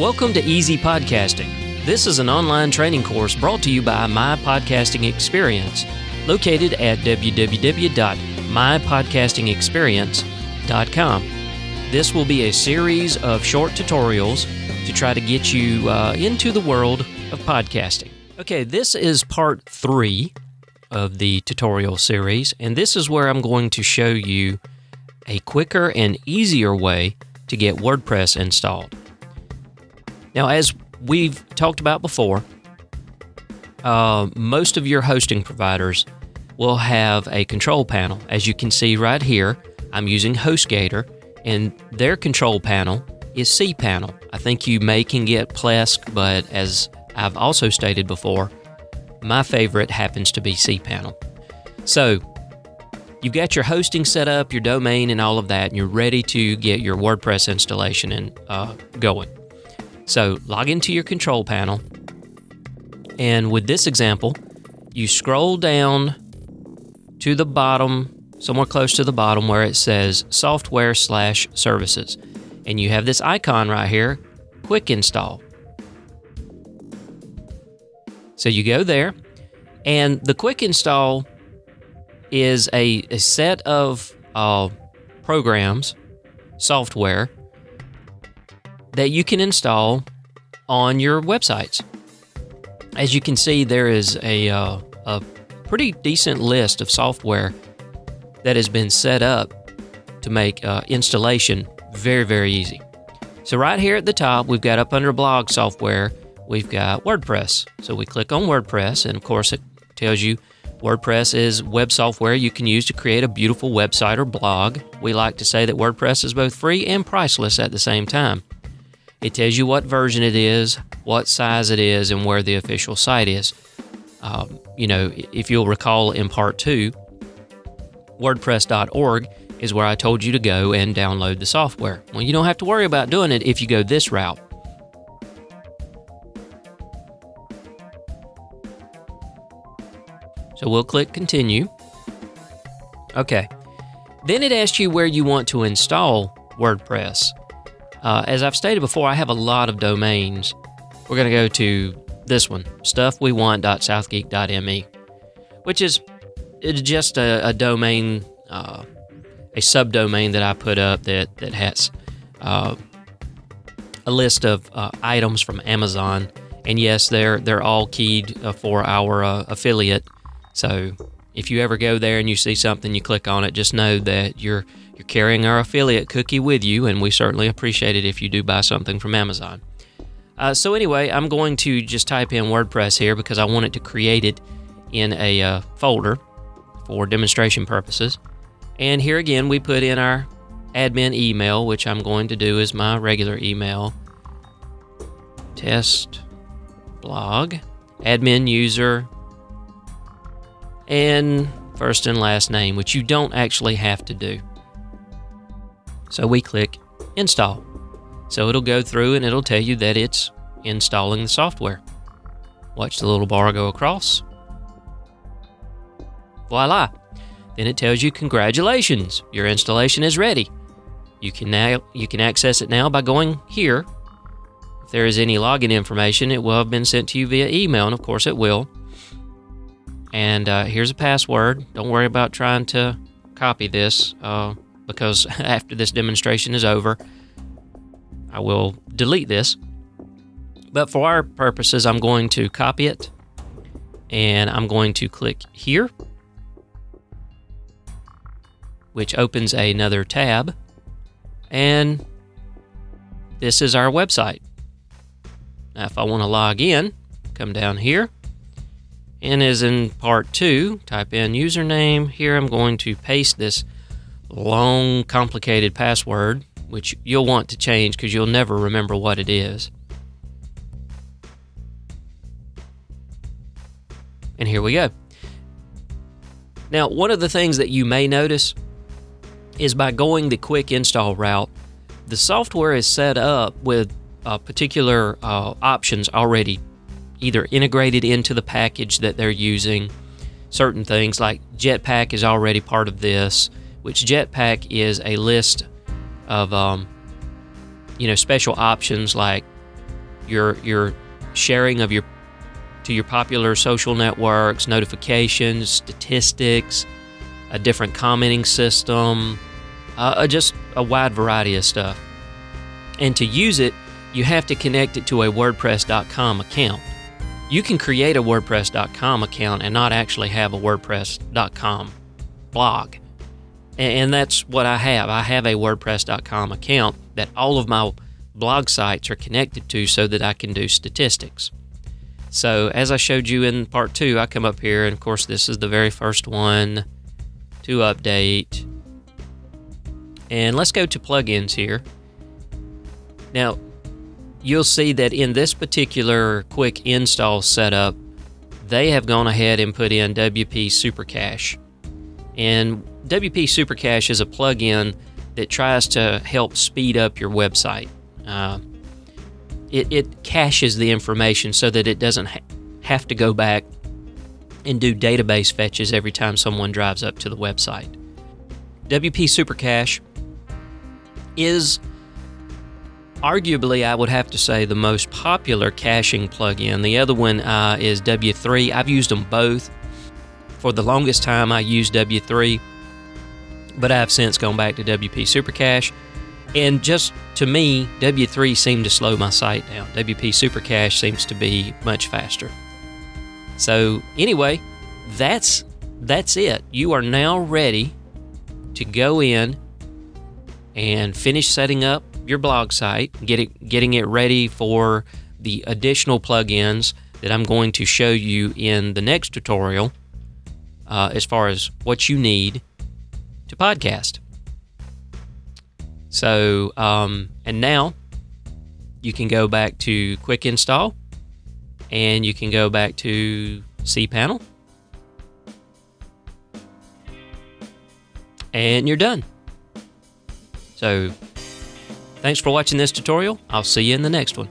Welcome to Easy Podcasting. This is an online training course brought to you by My Podcasting Experience, located at www.mypodcastingexperience.com. This will be a series of short tutorials to try to get you into the world of podcasting. Okay, this is part 3 of the tutorial series, and this is where I'm going to show you a quicker and easier way to get WordPress installed. Now, as we've talked about before, most of your hosting providers will have a control panel. As you can see right here, I'm using HostGator, and their control panel is cPanel. I think you can get Plesk, but as I've also stated before, my favorite happens to be cPanel. So, you've got your hosting set up, your domain, and all of that, and you're ready to get your WordPress installation going. So log into your control panel, and with this example, you scroll down to the bottom, somewhere close to the bottom where it says Software/Services, and you have this icon right here, Quick Install. So you go there, and the Quick Install is a set of programs, software, that you can install on your websites. As you can see, there is a pretty decent list of software that has been set up to make installation very, very easy. So right here at the top, we've got up under blog software, we've got WordPress. So we click on WordPress, and of course it tells you WordPress is web software you can use to create a beautiful website or blog. We like to say that WordPress is both free and priceless at the same time. It tells you what version it is, what size it is, and where the official site is. If you'll recall in part 2, WordPress.org is where I told you to go and download the software. Well, you don't have to worry about doing it if you go this route. So we'll click Continue. Okay. Then it asks you where you want to install WordPress. As I've stated before, I have a lot of domains. We're going to go to this one, stuffwewant.southgeek.me, which is just a domain, a subdomain that I put up that has a list of items from Amazon. And yes, they're all keyed for our affiliate. So if you ever go there and you see something, you click on it, just know that you're carrying our affiliate cookie with you, and we certainly appreciate it if you do buy something from Amazon. So anyway, I'm going to just type in WordPress here because I want it to create it in a folder for demonstration purposes. And here again, we put in our admin email, which I'm going to do as my regular email. Test blog, admin user, and first and last name, which you don't actually have to do. So we click Install. So it'll go through and it'll tell you that it's installing the software. Watch the little bar go across. Voila! Then it tells you, congratulations, your installation is ready. You can access it now by going here. If there is any login information, it will have been sent to you via email, and of course it will. And here's a password. Don't worry about trying to copy this because after this demonstration is over, I will delete this. But for our purposes, I'm going to copy it, and I'm going to click here, which opens another tab, and this is our website. Now, if I want to log in, come down here, and as in part 2, type in username. Here I'm going to paste this long, complicated password, which you'll want to change because you'll never remember what it is. And here we go. Now, one of the things that you may notice is by going the quick install route, the software is set up with particular options already either integrated into the package that they're using. Certain things like Jetpack is already part of this, which Jetpack is a list of special options like your sharing of to your popular social networks, notifications, statistics, a different commenting system, just a wide variety of stuff. And to use it, you have to connect it to a WordPress.com account. You can create a WordPress.com account and not actually have a WordPress.com blog. And that's what I have. I have a WordPress.com account that all of my blog sites are connected to so that I can do statistics. So as I showed you in part 2, I come up here, and of course this is the very first one to update. And let's go to plugins here. Now, you'll see that in this particular quick install setup, they have gone ahead and put in WP Supercache. And WP Supercache is a plugin that tries to help speed up your website. It caches the information so that it doesn't have to go back and do database fetches every time someone drives up to the website. WP Supercache is arguably, I would have to say, the most popular caching plugin. The other one is W3. I've used them both. For the longest time, I used W3, but I've since gone back to WP Supercache. And just to me, W3 seemed to slow my site down. WP Supercache seems to be much faster. So anyway, that's it. You are now ready to go in and finish setting up your blog site, getting it ready for the additional plugins that I'm going to show you in the next tutorial, as far as what you need to podcast. So, and now you can go back to Quick Install, and you can go back to cPanel, and you're done. So, thanks for watching this tutorial. I'll see you in the next one.